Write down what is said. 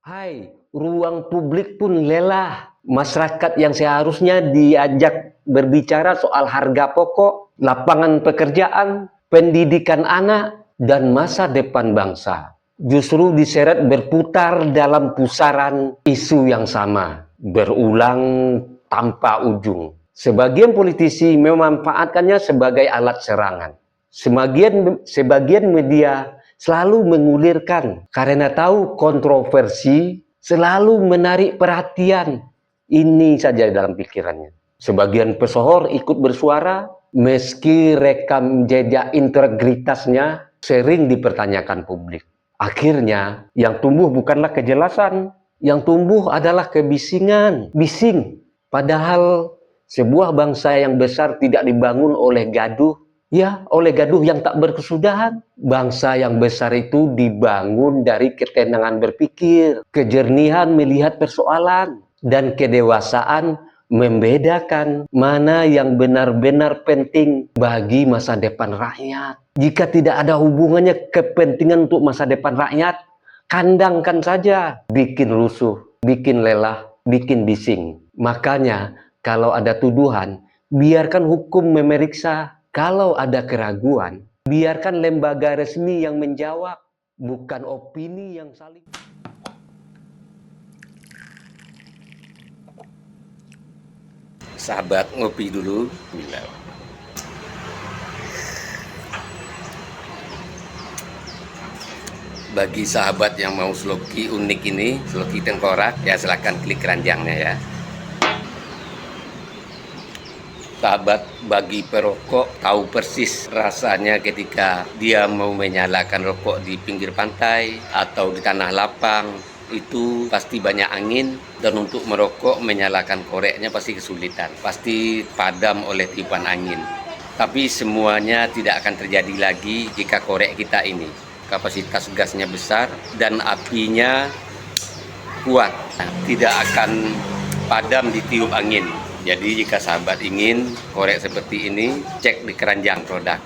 Hai, ruang publik pun lelah. Masyarakat yang seharusnya diajak berbicara soal harga pokok, lapangan pekerjaan, pendidikan anak, dan masa depan bangsa. Justru diseret berputar dalam pusaran isu yang sama, berulang tanpa ujung. Sebagian politisi memanfaatkannya sebagai alat serangan. Sebagian media selalu mengulirkan karena tahu kontroversi selalu menarik perhatian. Ini saja dalam pikirannya. Sebagian pesohor ikut bersuara meski rekam jejak integritasnya sering dipertanyakan publik. Akhirnya yang tumbuh bukanlah kejelasan, yang tumbuh adalah kebisingan, bising. Padahal sebuah bangsa yang besar tidak dibangun oleh gaduh, ya, oleh gaduh yang tak berkesudahan. Bangsa yang besar itu dibangun dari ketenangan berpikir, kejernihan melihat persoalan, dan kedewasaan membedakan mana yang benar-benar penting bagi masa depan rakyat. Jika tidak ada hubungannya kepentingan untuk masa depan rakyat, kandangkan saja, bikin rusuh, bikin lelah, bikin bising. Makanya kalau ada tuduhan, biarkan hukum memeriksa. Kalau ada keraguan, biarkan lembaga resmi yang menjawab, bukan opini yang saling... Sahabat ngopi dulu. Bagi sahabat yang mau sloki unik ini, sloki tengkorak, ya silahkan klik keranjangnya ya. Sahabat bagi perokok tahu persis rasanya ketika dia mau menyalakan rokok di pinggir pantai atau di tanah lapang. Itu pasti banyak angin, dan untuk merokok menyalakan koreknya pasti kesulitan, pasti padam oleh tiupan angin. Tapi semuanya tidak akan terjadi lagi jika korek kita ini kapasitas gasnya besar dan apinya kuat, tidak akan padam ditiup angin. Jadi jika sahabat ingin korek seperti ini, cek di keranjang produk.